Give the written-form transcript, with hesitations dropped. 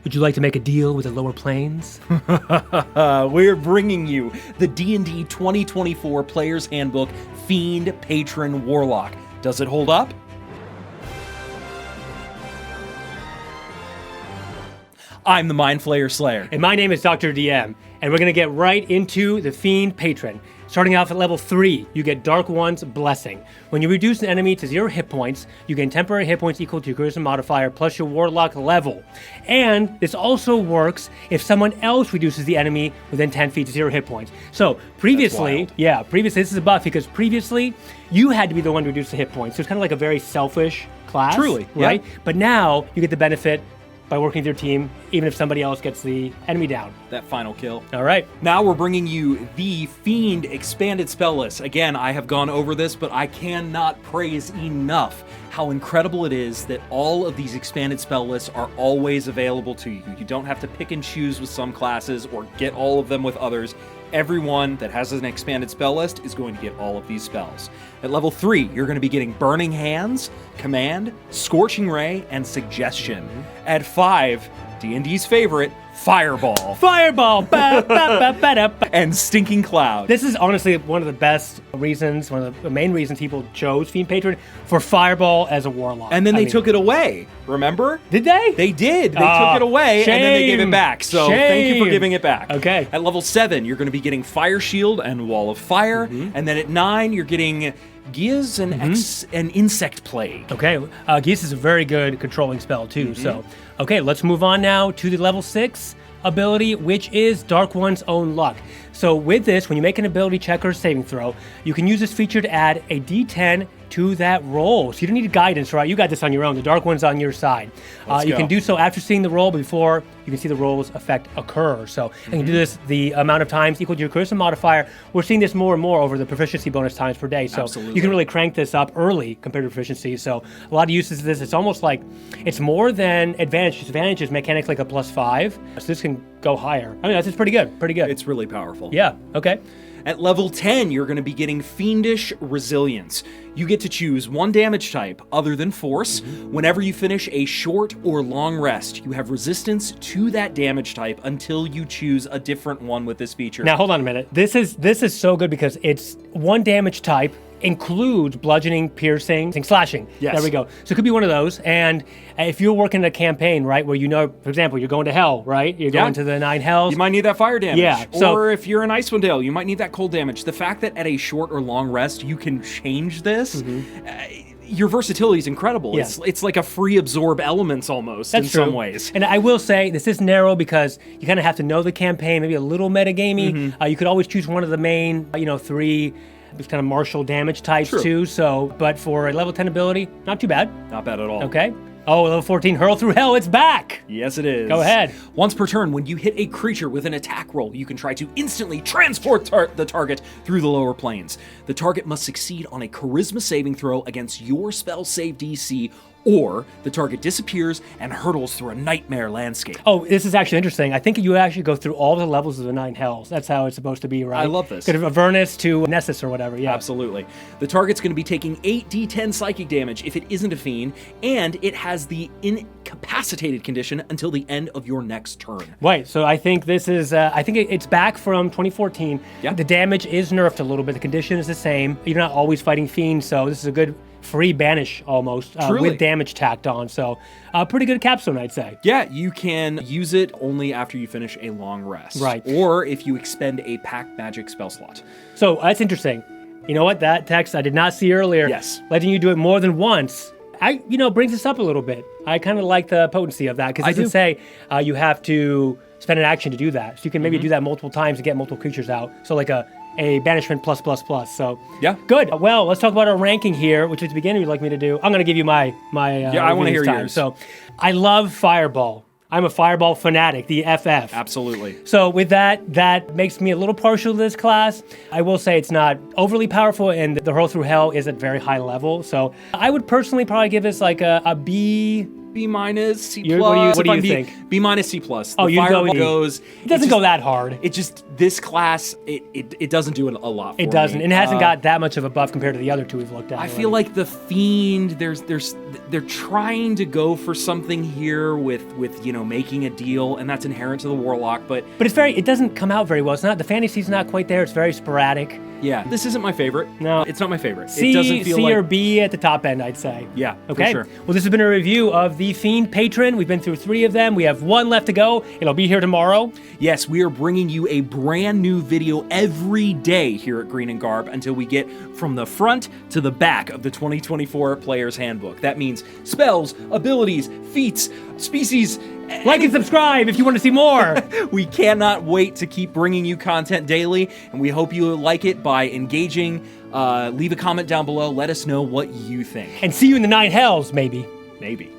Would you like to make a deal with the lower planes? We're bringing you the D&D 2024 Player's Handbook, Fiend Patron Warlock. Does it hold up? I'm the Mind Flayer Slayer. And my name is Dr. DM, and we're going to get right into the Fiend Patron. Starting off at level 3, you get Dark One's Blessing. When you reduce an enemy to 0 hit points, you gain temporary hit points equal to your charisma modifier plus your warlock level. And this also works if someone else reduces the enemy within 10 feet to 0 hit points. So previously, this is a buff because previously you had to be the one to reduce the hit points. So it's kind of like a very selfish class. Truly, right? yeah. But now you get the benefit by working with your team, even if somebody else gets the enemy down. That final kill. All right. Now we're bringing you the Fiend expanded spell list. Again, I have gone over this, but I cannot praise enough how incredible it is that all of these expanded spell lists are always available to you. You don't have to pick and choose with some classes or get all of them with others. Everyone that has an expanded spell list is going to get all of these spells. At level 3, you're going to be getting Burning Hands, Command, Scorching Ray, and Suggestion. At 5, D&D's favorite, Fireball. Fireball! Ba, ba, ba, ba, da, ba. And Stinking Cloud. This is honestly one of the best reasons, one of the main reasons people chose Fiend Patron for Fireball as a warlock. And then they took it away, remember? Did they? They did. They took it away, and then they gave it back. So thank you for giving it back. Okay. At level 7, you're going to be getting Fire Shield and Wall of Fire. And then at 9, you're getting Geas and Insect Plague. Okay. Geas is a very good controlling spell, too. So, okay, let's move on now to the level 6 ability, which is Dark One's Own Luck. So with this, when you make an ability check or saving throw, you can use this feature to add a d10 to that roll. So you don't need guidance, right? You got this on your own. The Dark One's on your side. You can do so after seeing the roll, but before you can see the roll's effect occur. So you can do this the amount of times equal to your charisma modifier. We're seeing this more and more over the proficiency bonus times per day. So you can really crank this up early compared to proficiency. So a lot of uses of this. It's almost like it's more than advantage. Advantage is mechanically like a +5. So this can go higher. I mean, that's just pretty good. Pretty good. It's really powerful. Yeah. Okay. At level 10, you're going to be getting Fiendish Resilience. You get to choose one damage type other than Force. Whenever you finish a short or long rest, you have resistance to that damage type until you choose a different one with this feature. Now, hold on a minute. This is so good because it's one damage type, includes bludgeoning, piercing, and slashing. Yes. There we go. So it could be one of those. And if you're working a campaign, right, where you know, for example, you're going to hell, right? You're going to the 9 hells. You might need that fire damage. Yeah. Or if you're an Icewind Dale, you might need that cold damage. The fact that at a short or long rest, you can change this, your versatility is incredible. Yeah. It's like a free absorb elements almost in some ways. And I will say, this is narrow because you kind of have to know the campaign, maybe a little metagamey. You could always choose one of the main, 3 kind of martial damage types too. So, but for a level 10 ability, not too bad. Not bad at all. Okay. Oh, level 14, Hurl Through Hell, it's back! Yes, it is. Go ahead. Once per turn, when you hit a creature with an attack roll, you can try to instantly transport the target through the lower planes. The target must succeed on a charisma saving throw against your spell save DC, or the target disappears and hurtles through a nightmare landscape. Oh, this is actually interesting. I think you actually go through all the levels of the 9 hells. That's how it's supposed to be, right? I love this. Kind of Avernus to Nessus or whatever, yeah. Absolutely. The target's going to be taking 8d10 psychic damage if it isn't a fiend, and it has the incapacitated condition until the end of your next turn. Right, so I think this is, it's back from 2014. Yeah. The damage is nerfed a little bit. The condition is the same. You're not always fighting fiends, so this is a good free banish almost with damage tacked on. So pretty good capstone, I'd say. Yeah, you can use it only after you finish a long rest. Right. Or if you expend a pact magic spell slot. So that's interesting. You know what? That text I did not see earlier. Yes. Letting you do it more than once, brings us up a little bit. I kind of like the potency of that because it doesn't say you have to spend an action to do that. So you can maybe do that multiple times to get multiple creatures out. So like a banishment plus. So yeah, good. Well, let's talk about our ranking here, which at the beginning you'd like me to do. I'm going to give you my I want to hear yours. So I love Fireball. I'm a Fireball fanatic, the FF. Absolutely. So with that makes me a little partial to this class. I will say it's not overly powerful, and the Hurl Through Hell is at very high level. So I would personally probably give this like a B B minus, C What plus. do you think? B minus, C plus. Oh, The you go Fireball E. goes. It doesn't go that hard. It just this class. It doesn't do a lot. For It doesn't. me. And it hasn't got that much of a buff compared to the other two we've looked at. I feel like the Fiend. They're trying to go for something here with making a deal, and that's inherent to the Warlock. But it doesn't come out very well. It's not, the fantasy's not quite there. It's very sporadic. yeah, this isn't my favorite. No. It's not my favorite. C, it doesn't feel C like or B at the top end, I'd say. Yeah, Okay. for sure. Well, this has been a review of the Fiend Patron. We've been through 3 of them. We have 1 left to go. It'll be here tomorrow. Yes, we are bringing you a brand new video every day here at Green and Garb until we get from the front to the back of the 2024 Player's Handbook. That means spells, abilities, feats, species. Like and subscribe if you want to see more. We cannot wait to keep bringing you content daily, and we hope you like it by engaging. Leave a comment down below. Let us know what you think. And see you in the 9 hells, maybe. Maybe.